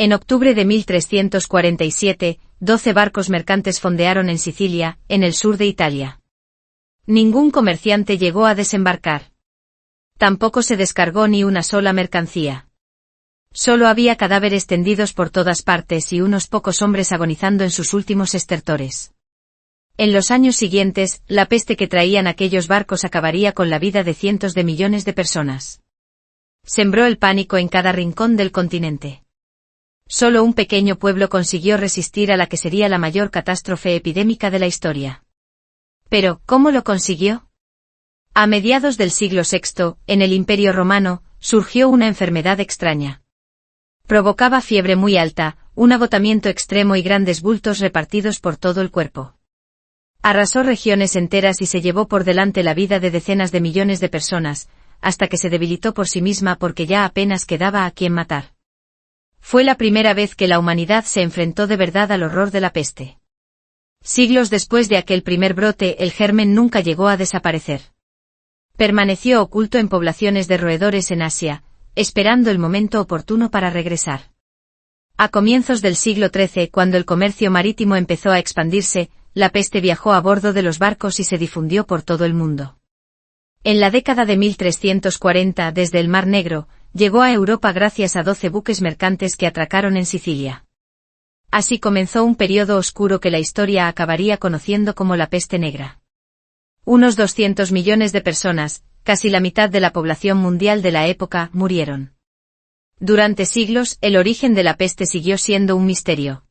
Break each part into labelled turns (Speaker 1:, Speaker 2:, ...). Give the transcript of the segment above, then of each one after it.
Speaker 1: En octubre de 1347, 12 barcos mercantes fondearon en Sicilia, en el sur de Italia. Ningún comerciante llegó a desembarcar. Tampoco se descargó ni una sola mercancía. Solo había cadáveres tendidos por todas partes y unos pocos hombres agonizando en sus últimos estertores. En los años siguientes, la peste que traían aquellos barcos acabaría con la vida de cientos de millones de personas. Sembró el pánico en cada rincón del continente. Solo un pequeño pueblo consiguió resistir a la que sería la mayor catástrofe epidémica de la historia. Pero, ¿cómo lo consiguió? A mediados del siglo VI, en el Imperio Romano, surgió una enfermedad extraña. Provocaba fiebre muy alta, un agotamiento extremo y grandes bultos repartidos por todo el cuerpo. Arrasó regiones enteras y se llevó por delante la vida de decenas de millones de personas, hasta que se debilitó por sí misma porque ya apenas quedaba a quien matar. Fue la primera vez que la humanidad se enfrentó de verdad al horror de la peste. Siglos después de aquel primer brote, el germen nunca llegó a desaparecer. Permaneció oculto en poblaciones de roedores en Asia, esperando el momento oportuno para regresar. A comienzos del siglo XIII, cuando el comercio marítimo empezó a expandirse, la peste viajó a bordo de los barcos y se difundió por todo el mundo. En la década de 1340, desde el Mar Negro, llegó a Europa gracias a 12 buques mercantes que atracaron en Sicilia. Así comenzó un periodo oscuro que la historia acabaría conociendo como la peste negra. Unos 200 millones de personas, casi la mitad de la población mundial de la época, murieron. Durante siglos, el origen de la peste siguió siendo un misterio.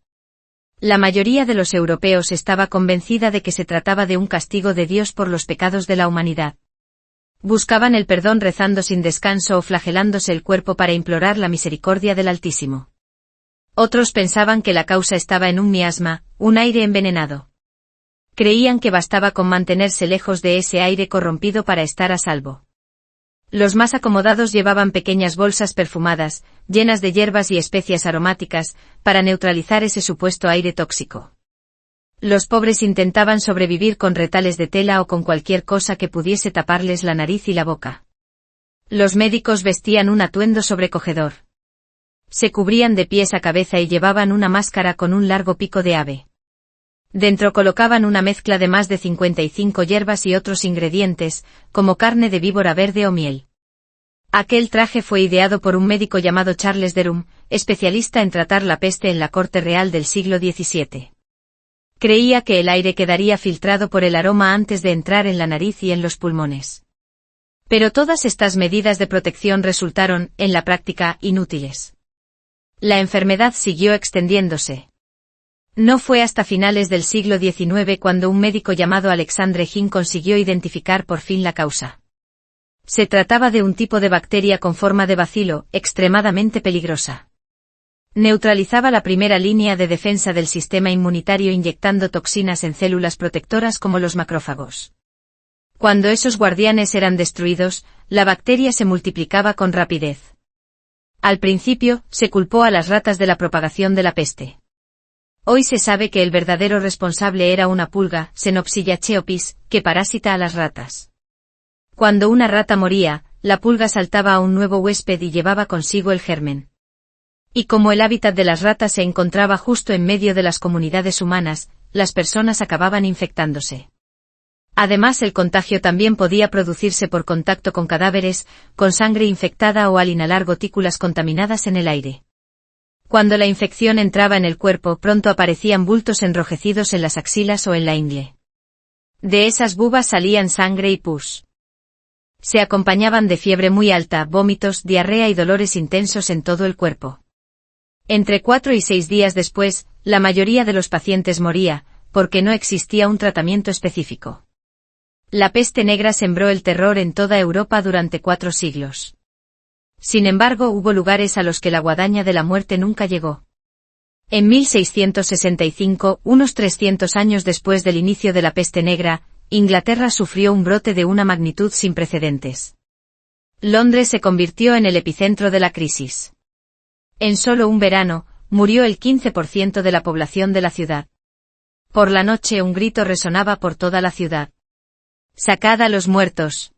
Speaker 1: La mayoría de los europeos estaba convencida de que se trataba de un castigo de Dios por los pecados de la humanidad. Buscaban el perdón rezando sin descanso o flagelándose el cuerpo para implorar la misericordia del Altísimo. Otros pensaban que la causa estaba en un miasma, un aire envenenado. Creían que bastaba con mantenerse lejos de ese aire corrompido para estar a salvo. Los más acomodados llevaban pequeñas bolsas perfumadas, llenas de hierbas y especias aromáticas, para neutralizar ese supuesto aire tóxico. Los pobres intentaban sobrevivir con retales de tela o con cualquier cosa que pudiese taparles la nariz y la boca. Los médicos vestían un atuendo sobrecogedor. Se cubrían de pies a cabeza y llevaban una máscara con un largo pico de ave. Dentro colocaban una mezcla de más de 55 hierbas y otros ingredientes, como carne de víbora verde o miel. Aquel traje fue ideado por un médico llamado Charles Derham, especialista en tratar la peste en la corte real del siglo XVII. Creía que el aire quedaría filtrado por el aroma antes de entrar en la nariz y en los pulmones. Pero todas estas medidas de protección resultaron, en la práctica, inútiles. La enfermedad siguió extendiéndose. No fue hasta finales del siglo XIX cuando un médico llamado Alexandre Hin consiguió identificar por fin la causa. Se trataba de un tipo de bacteria con forma de bacilo, extremadamente peligrosa. Neutralizaba la primera línea de defensa del sistema inmunitario inyectando toxinas en células protectoras como los macrófagos. Cuando esos guardianes eran destruidos, la bacteria se multiplicaba con rapidez. Al principio, se culpó a las ratas de la propagación de la peste. Hoy se sabe que el verdadero responsable era una pulga, Xenopsilla cheopis, que parasita a las ratas. Cuando una rata moría, la pulga saltaba a un nuevo huésped y llevaba consigo el germen. Y como el hábitat de las ratas se encontraba justo en medio de las comunidades humanas, las personas acababan infectándose. Además, el contagio también podía producirse por contacto con cadáveres, con sangre infectada o al inhalar gotículas contaminadas en el aire. Cuando la infección entraba en el cuerpo, pronto aparecían bultos enrojecidos en las axilas o en la ingle. De esas bubas salían sangre y pus. Se acompañaban de fiebre muy alta, vómitos, diarrea y dolores intensos en todo el cuerpo. Entre 4 y 6 días después, la mayoría de los pacientes moría, porque no existía un tratamiento específico. La peste negra sembró el terror en toda Europa durante 4 siglos. Sin embargo, hubo lugares a los que la guadaña de la muerte nunca llegó. En 1665, unos 300 años después del inicio de la peste negra, Inglaterra sufrió un brote de una magnitud sin precedentes. Londres se convirtió en el epicentro de la crisis. En solo un verano, murió el 15% de la población de la ciudad. Por la noche un grito resonaba por toda la ciudad. ¡Sacad a los muertos!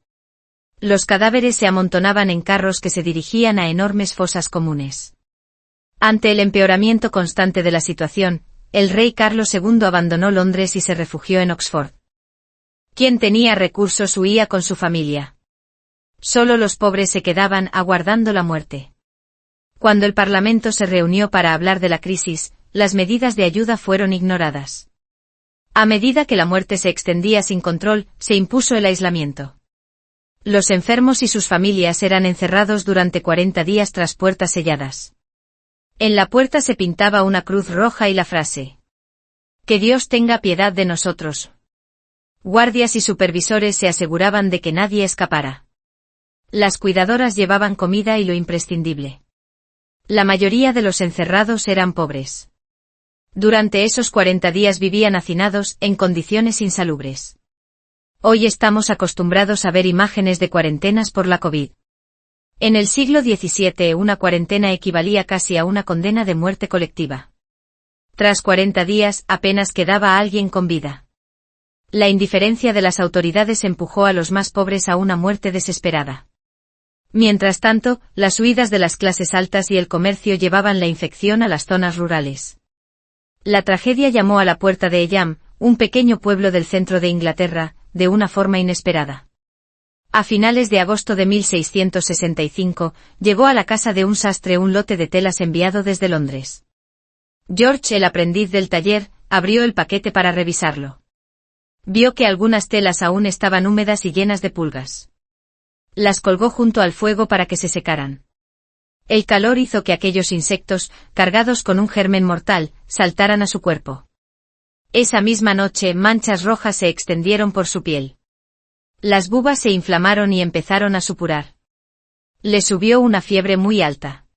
Speaker 1: Los cadáveres se amontonaban en carros que se dirigían a enormes fosas comunes. Ante el empeoramiento constante de la situación, el rey Carlos II abandonó Londres y se refugió en Oxford. Quien tenía recursos huía con su familia. Solo los pobres se quedaban aguardando la muerte. Cuando el Parlamento se reunió para hablar de la crisis, las medidas de ayuda fueron ignoradas. A medida que la muerte se extendía sin control, se impuso el aislamiento. Los enfermos y sus familias eran encerrados durante 40 días tras puertas selladas. En la puerta se pintaba una cruz roja y la frase: «Que Dios tenga piedad de nosotros». Guardias y supervisores se aseguraban de que nadie escapara. Las cuidadoras llevaban comida y lo imprescindible. La mayoría de los encerrados eran pobres. Durante esos 40 días vivían hacinados, en condiciones insalubres. Hoy estamos acostumbrados a ver imágenes de cuarentenas por la COVID. En el siglo XVII una cuarentena equivalía casi a una condena de muerte colectiva. Tras 40 días apenas quedaba alguien con vida. La indiferencia de las autoridades empujó a los más pobres a una muerte desesperada. Mientras tanto, las huidas de las clases altas y el comercio llevaban la infección a las zonas rurales. La tragedia llamó a la puerta de Eltham, un pequeño pueblo del centro de Inglaterra, de una forma inesperada. A finales de agosto de 1665, llegó a la casa de un sastre un lote de telas enviado desde Londres. George, el aprendiz del taller, abrió el paquete para revisarlo. Vio que algunas telas aún estaban húmedas y llenas de pulgas. Las colgó junto al fuego para que se secaran. El calor hizo que aquellos insectos, cargados con un germen mortal, saltaran a su cuerpo. Esa misma noche manchas rojas se extendieron por su piel. Las bubas se inflamaron y empezaron a supurar. Le subió una fiebre muy alta.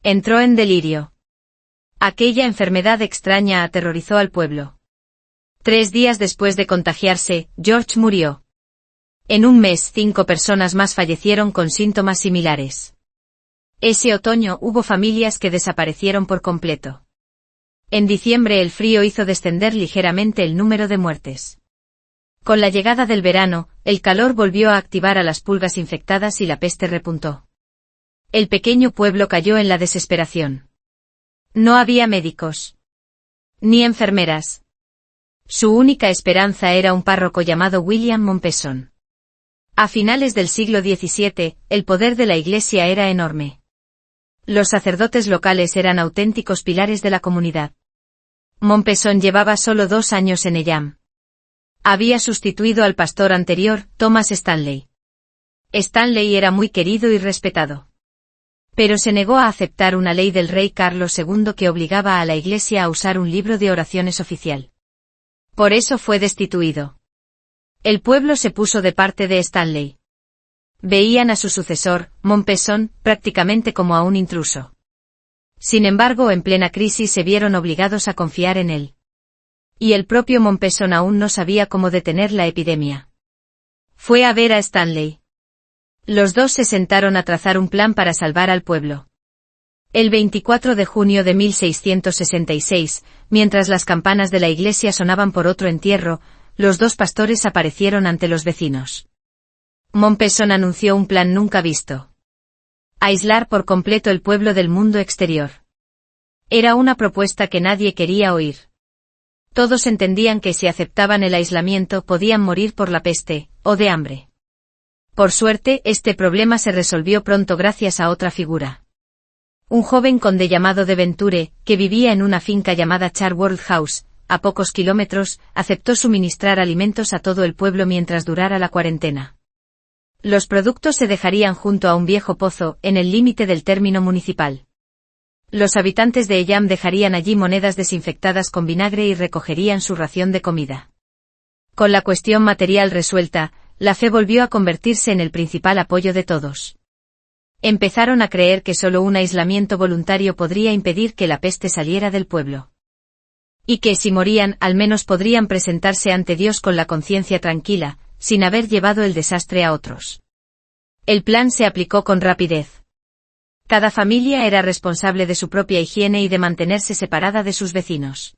Speaker 1: Entró en delirio. Aquella enfermedad extraña aterrorizó al pueblo. 3 días después de contagiarse, George murió. En un mes 5 personas más fallecieron con síntomas similares. Ese otoño hubo familias que desaparecieron por completo. En diciembre el frío hizo descender ligeramente el número de muertes. Con la llegada del verano, el calor volvió a activar a las pulgas infectadas y la peste repuntó. El pequeño pueblo cayó en la desesperación. No había médicos. Ni enfermeras. Su única esperanza era un párroco llamado William Mompesson. A finales del siglo XVII, el poder de la Iglesia era enorme. Los sacerdotes locales eran auténticos pilares de la comunidad. Mompesson llevaba solo 2 años en Eltham. Había sustituido al pastor anterior, Thomas Stanley. Stanley era muy querido y respetado. Pero se negó a aceptar una ley del rey Carlos II que obligaba a la Iglesia a usar un libro de oraciones oficial. Por eso fue destituido. El pueblo se puso de parte de Stanley. Veían a su sucesor, Mompesson, prácticamente como a un intruso. Sin embargo, en plena crisis se vieron obligados a confiar en él. Y el propio Mompesson aún no sabía cómo detener la epidemia. Fue a ver a Stanley. Los dos se sentaron a trazar un plan para salvar al pueblo. El 24 de junio de 1666, mientras las campanas de la iglesia sonaban por otro entierro, los 2 pastores aparecieron ante los vecinos. Mompesson anunció un plan nunca visto. Aislar por completo el pueblo del mundo exterior. Era una propuesta que nadie quería oír. Todos entendían que si aceptaban el aislamiento podían morir por la peste, o de hambre. Por suerte, este problema se resolvió pronto gracias a otra figura. Un joven conde llamado de Venture, que vivía en una finca llamada Charworld House, a pocos kilómetros, aceptó suministrar alimentos a todo el pueblo mientras durara la cuarentena. Los productos se dejarían junto a un viejo pozo, en el límite del término municipal. Los habitantes de Eltham dejarían allí monedas desinfectadas con vinagre y recogerían su ración de comida. Con la cuestión material resuelta, la fe volvió a convertirse en el principal apoyo de todos. Empezaron a creer que solo un aislamiento voluntario podría impedir que la peste saliera del pueblo. Y que si morían, al menos podrían presentarse ante Dios con la conciencia tranquila, sin haber llevado el desastre a otros. El plan se aplicó con rapidez. Cada familia era responsable de su propia higiene y de mantenerse separada de sus vecinos.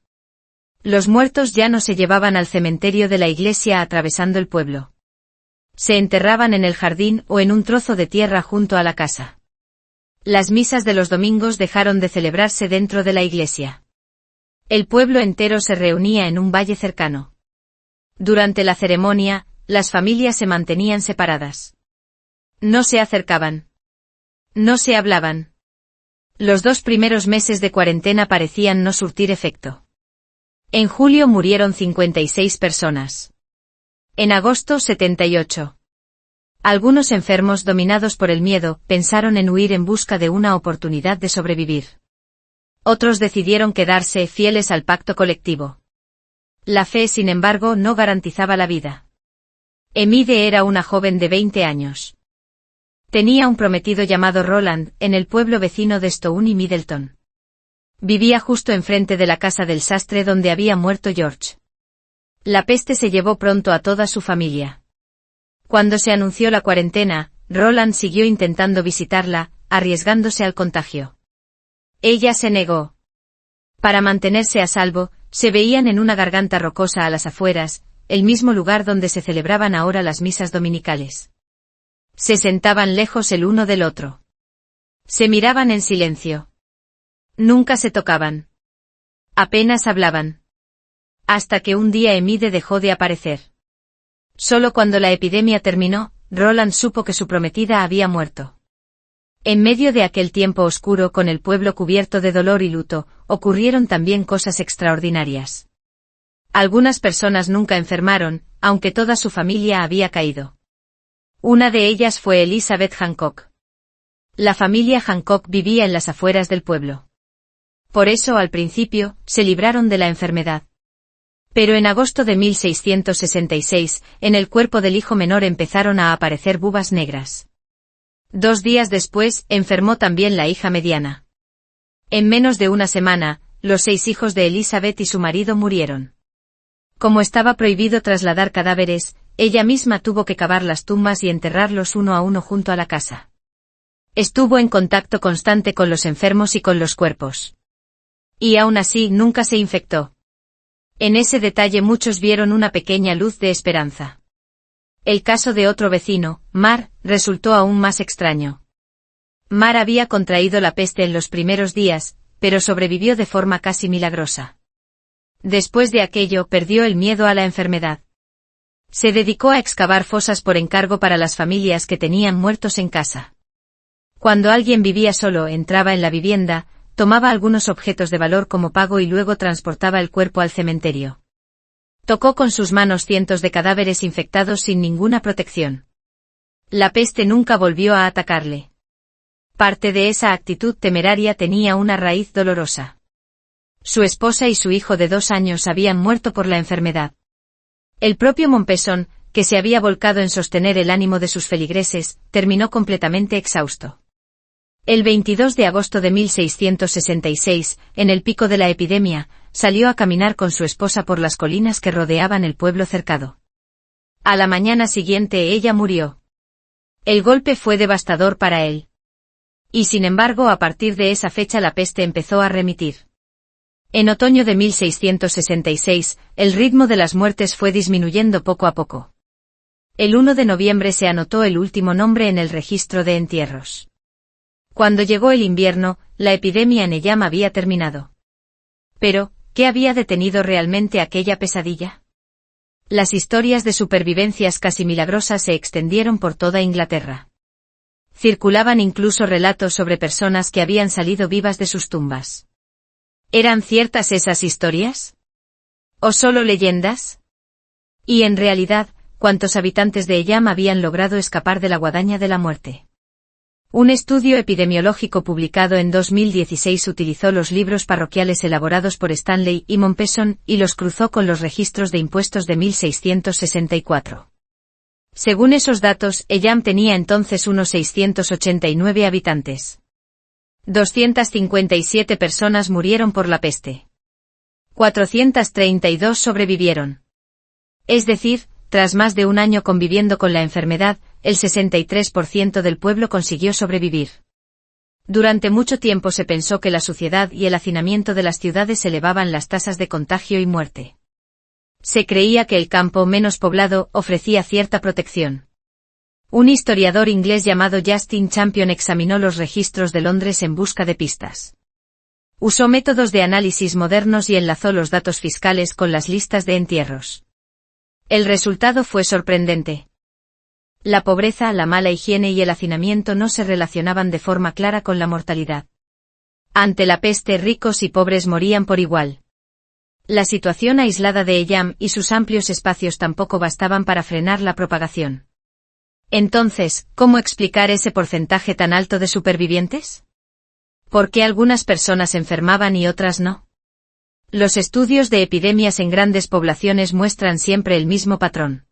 Speaker 1: Los muertos ya no se llevaban al cementerio de la iglesia atravesando el pueblo. Se enterraban en el jardín o en un trozo de tierra junto a la casa. Las misas de los domingos dejaron de celebrarse dentro de la iglesia. El pueblo entero se reunía en un valle cercano. Durante la ceremonia, las familias se mantenían separadas. No se acercaban. No se hablaban. Los 2 primeros meses de cuarentena parecían no surtir efecto. En julio murieron 56 personas. En agosto 78. Algunos enfermos dominados por el miedo pensaron en huir en busca de una oportunidad de sobrevivir. Otros decidieron quedarse fieles al pacto colectivo. La fe, sin embargo, no garantizaba la vida. Emide era una joven de 20 años. Tenía un prometido llamado Roland, en el pueblo vecino de Stone y Middleton. Vivía justo enfrente de la casa del sastre donde había muerto George. La peste se llevó pronto a toda su familia. Cuando se anunció la cuarentena, Roland siguió intentando visitarla, arriesgándose al contagio. Ella se negó. Para mantenerse a salvo, se veían en una garganta rocosa a las afueras, el mismo lugar donde se celebraban ahora las misas dominicales. Se sentaban lejos el uno del otro. Se miraban en silencio. Nunca se tocaban. Apenas hablaban. Hasta que un día Emide dejó de aparecer. Solo cuando la epidemia terminó, Roland supo que su prometida había muerto. En medio de aquel tiempo oscuro con el pueblo cubierto de dolor y luto, ocurrieron también cosas extraordinarias. Algunas personas nunca enfermaron, aunque toda su familia había caído. Una de ellas fue Elizabeth Hancock. La familia Hancock vivía en las afueras del pueblo. Por eso, al principio, se libraron de la enfermedad. Pero en agosto de 1666, en el cuerpo del hijo menor empezaron a aparecer bubas negras. 2 días después, enfermó también la hija mediana. En menos de una semana, los 6 hijos de Elizabeth y su marido murieron. Como estaba prohibido trasladar cadáveres, ella misma tuvo que cavar las tumbas y enterrarlos uno a uno junto a la casa. Estuvo en contacto constante con los enfermos y con los cuerpos. Y aún así nunca se infectó. En ese detalle muchos vieron una pequeña luz de esperanza. El caso de otro vecino, Mar, resultó aún más extraño. Mar había contraído la peste en los primeros días, pero sobrevivió de forma casi milagrosa. Después de aquello perdió el miedo a la enfermedad. Se dedicó a excavar fosas por encargo para las familias que tenían muertos en casa. Cuando alguien vivía solo, entraba en la vivienda, tomaba algunos objetos de valor como pago y luego transportaba el cuerpo al cementerio. Tocó con sus manos cientos de cadáveres infectados sin ninguna protección. La peste nunca volvió a atacarle. Parte de esa actitud temeraria tenía una raíz dolorosa. Su esposa y su hijo de 2 años habían muerto por la enfermedad. El propio Mompesson, que se había volcado en sostener el ánimo de sus feligreses, terminó completamente exhausto. El 22 de agosto de 1666, en el pico de la epidemia, salió a caminar con su esposa por las colinas que rodeaban el pueblo cercado. A la mañana siguiente ella murió. El golpe fue devastador para él. Y sin embargo, a partir de esa fecha la peste empezó a remitir. En otoño de 1666, el ritmo de las muertes fue disminuyendo poco a poco. El 1 de noviembre se anotó el último nombre en el registro de entierros. Cuando llegó el invierno, la epidemia en Eyam había terminado. Pero, ¿qué había detenido realmente aquella pesadilla? Las historias de supervivencias casi milagrosas se extendieron por toda Inglaterra. Circulaban incluso relatos sobre personas que habían salido vivas de sus tumbas. ¿Eran ciertas esas historias? ¿O solo leyendas? Y en realidad, ¿cuántos habitantes de Eyam habían logrado escapar de la guadaña de la muerte? Un estudio epidemiológico publicado en 2016 utilizó los libros parroquiales elaborados por Stanley y Mompesson y los cruzó con los registros de impuestos de 1664. Según esos datos, Eyam tenía entonces unos 689 habitantes. 257 personas murieron por la peste. 432 sobrevivieron. Es decir, tras más de un año conviviendo con la enfermedad, el 63% del pueblo consiguió sobrevivir. Durante mucho tiempo se pensó que la suciedad y el hacinamiento de las ciudades elevaban las tasas de contagio y muerte. Se creía que el campo menos poblado ofrecía cierta protección. Un historiador inglés llamado Justin Champion examinó los registros de Londres en busca de pistas. Usó métodos de análisis modernos y enlazó los datos fiscales con las listas de entierros. El resultado fue sorprendente. La pobreza, la mala higiene y el hacinamiento no se relacionaban de forma clara con la mortalidad. Ante la peste, ricos y pobres morían por igual. La situación aislada de Eyam y sus amplios espacios tampoco bastaban para frenar la propagación. Entonces, ¿cómo explicar ese porcentaje tan alto de supervivientes? ¿Por qué algunas personas enfermaban y otras no? Los estudios de epidemias en grandes poblaciones muestran siempre el mismo patrón.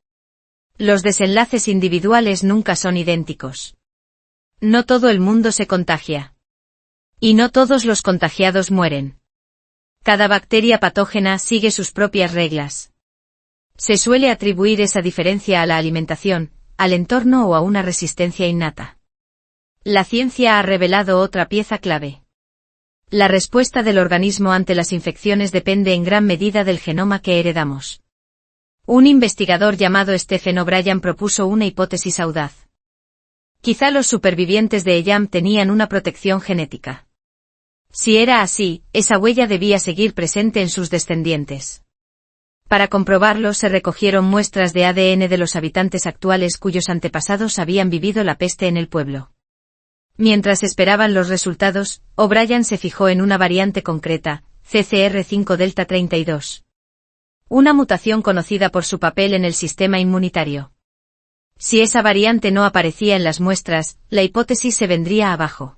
Speaker 1: Los desenlaces individuales nunca son idénticos. No todo el mundo se contagia. Y no todos los contagiados mueren. Cada bacteria patógena sigue sus propias reglas. Se suele atribuir esa diferencia a la alimentación, al entorno o a una resistencia innata. La ciencia ha revelado otra pieza clave. La respuesta del organismo ante las infecciones depende en gran medida del genoma que heredamos. Un investigador llamado Stephen O'Brien propuso una hipótesis audaz. Quizá los supervivientes de Eyam tenían una protección genética. Si era así, esa huella debía seguir presente en sus descendientes. Para comprobarlo se recogieron muestras de ADN de los habitantes actuales cuyos antepasados habían vivido la peste en el pueblo. Mientras esperaban los resultados, O'Brien se fijó en una variante concreta, CCR5 delta 32. Una mutación conocida por su papel en el sistema inmunitario. Si esa variante no aparecía en las muestras, la hipótesis se vendría abajo.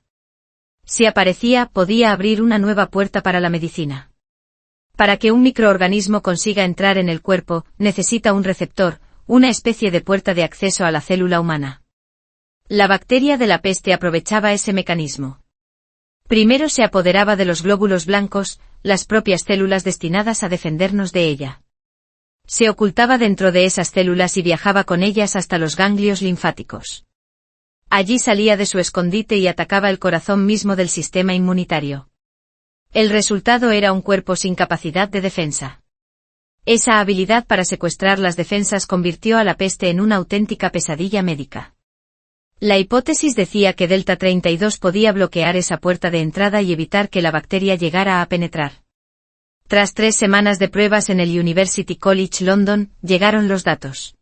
Speaker 1: Si aparecía, podía abrir una nueva puerta para la medicina. Para que un microorganismo consiga entrar en el cuerpo, necesita un receptor, una especie de puerta de acceso a la célula humana. La bacteria de la peste aprovechaba ese mecanismo. Primero se apoderaba de los glóbulos blancos, las propias células destinadas a defendernos de ella. Se ocultaba dentro de esas células y viajaba con ellas hasta los ganglios linfáticos. Allí salía de su escondite y atacaba el corazón mismo del sistema inmunitario. El resultado era un cuerpo sin capacidad de defensa. Esa habilidad para secuestrar las defensas convirtió a la peste en una auténtica pesadilla médica. La hipótesis decía que delta 32 podía bloquear esa puerta de entrada y evitar que la bacteria llegara a penetrar. Tras 3 semanas de pruebas en el University College London, llegaron los datos.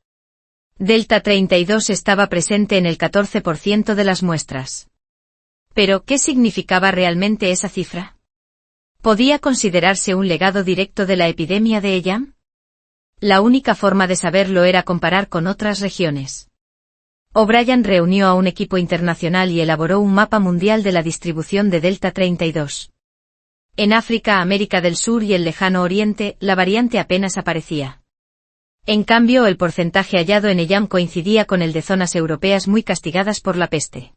Speaker 1: Delta 32 estaba presente en el 14% de las muestras. ¿Pero qué significaba realmente esa cifra? ¿Podía considerarse un legado directo de la epidemia de Eyam? La única forma de saberlo era comparar con otras regiones. O'Brien reunió a un equipo internacional y elaboró un mapa mundial de la distribución de delta 32. En África, América del Sur y el Lejano Oriente, la variante apenas aparecía. En cambio, el porcentaje hallado en Eyam coincidía con el de zonas europeas muy castigadas por la peste.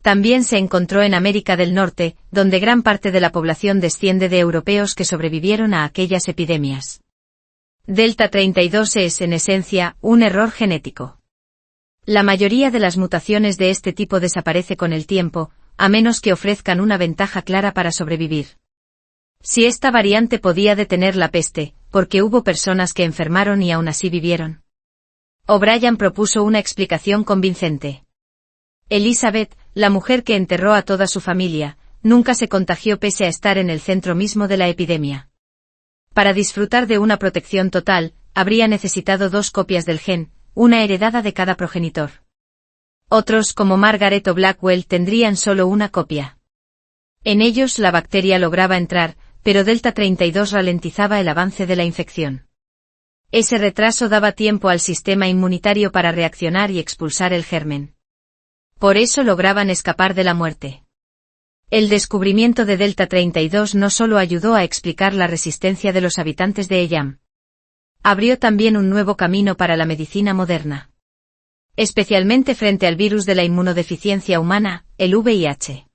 Speaker 1: También se encontró en América del Norte, donde gran parte de la población desciende de europeos que sobrevivieron a aquellas epidemias. Delta 32 es, en esencia, un error genético. La mayoría de las mutaciones de este tipo desaparece con el tiempo, a menos que ofrezcan una ventaja clara para sobrevivir. Si esta variante podía detener la peste, ¿por qué hubo personas que enfermaron y aún así vivieron? O'Brien propuso una explicación convincente. Elizabeth, la mujer que enterró a toda su familia, nunca se contagió pese a estar en el centro mismo de la epidemia. Para disfrutar de una protección total, habría necesitado 2 copias del gen, una heredada de cada progenitor. Otros, como Margaret o Blackwell, tendrían solo una copia. En ellos la bacteria lograba entrar, pero delta 32 ralentizaba el avance de la infección. Ese retraso daba tiempo al sistema inmunitario para reaccionar y expulsar el germen. Por eso lograban escapar de la muerte. El descubrimiento de delta 32 no solo ayudó a explicar la resistencia de los habitantes de Eyam. Abrió también un nuevo camino para la medicina moderna. Especialmente frente al virus de la inmunodeficiencia humana, el VIH.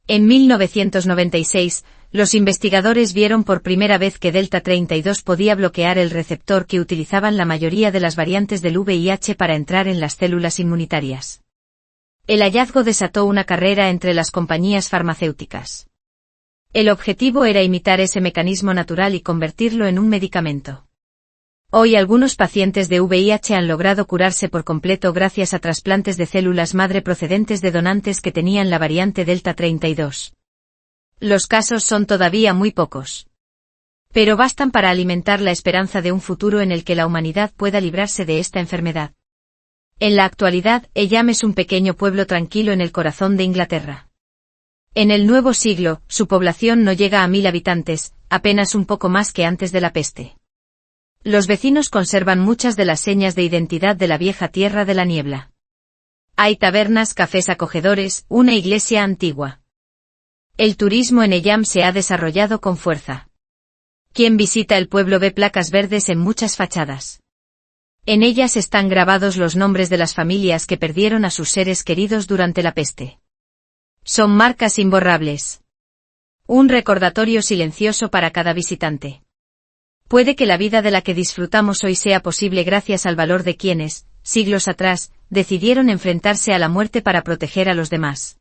Speaker 1: En 1996, los investigadores vieron por primera vez que delta 32 podía bloquear el receptor que utilizaban la mayoría de las variantes del VIH para entrar en las células inmunitarias. El hallazgo desató una carrera entre las compañías farmacéuticas. El objetivo era imitar ese mecanismo natural y convertirlo en un medicamento. Hoy algunos pacientes de VIH han logrado curarse por completo gracias a trasplantes de células madre procedentes de donantes que tenían la variante Delta 32. Los casos son todavía muy pocos, pero bastan para alimentar la esperanza de un futuro en el que la humanidad pueda librarse de esta enfermedad. En la actualidad, Eyam es un pequeño pueblo tranquilo en el corazón de Inglaterra. En el nuevo siglo, su población no llega a 1000 habitantes, apenas un poco más que antes de la peste. Los vecinos conservan muchas de las señas de identidad de la vieja tierra de la niebla. Hay tabernas, cafés acogedores, una iglesia antigua. El turismo en Eyam se ha desarrollado con fuerza. Quien visita el pueblo ve placas verdes en muchas fachadas. En ellas están grabados los nombres de las familias que perdieron a sus seres queridos durante la peste. Son marcas imborrables. Un recordatorio silencioso para cada visitante. Puede que la vida de la que disfrutamos hoy sea posible gracias al valor de quienes, siglos atrás, decidieron enfrentarse a la muerte para proteger a los demás.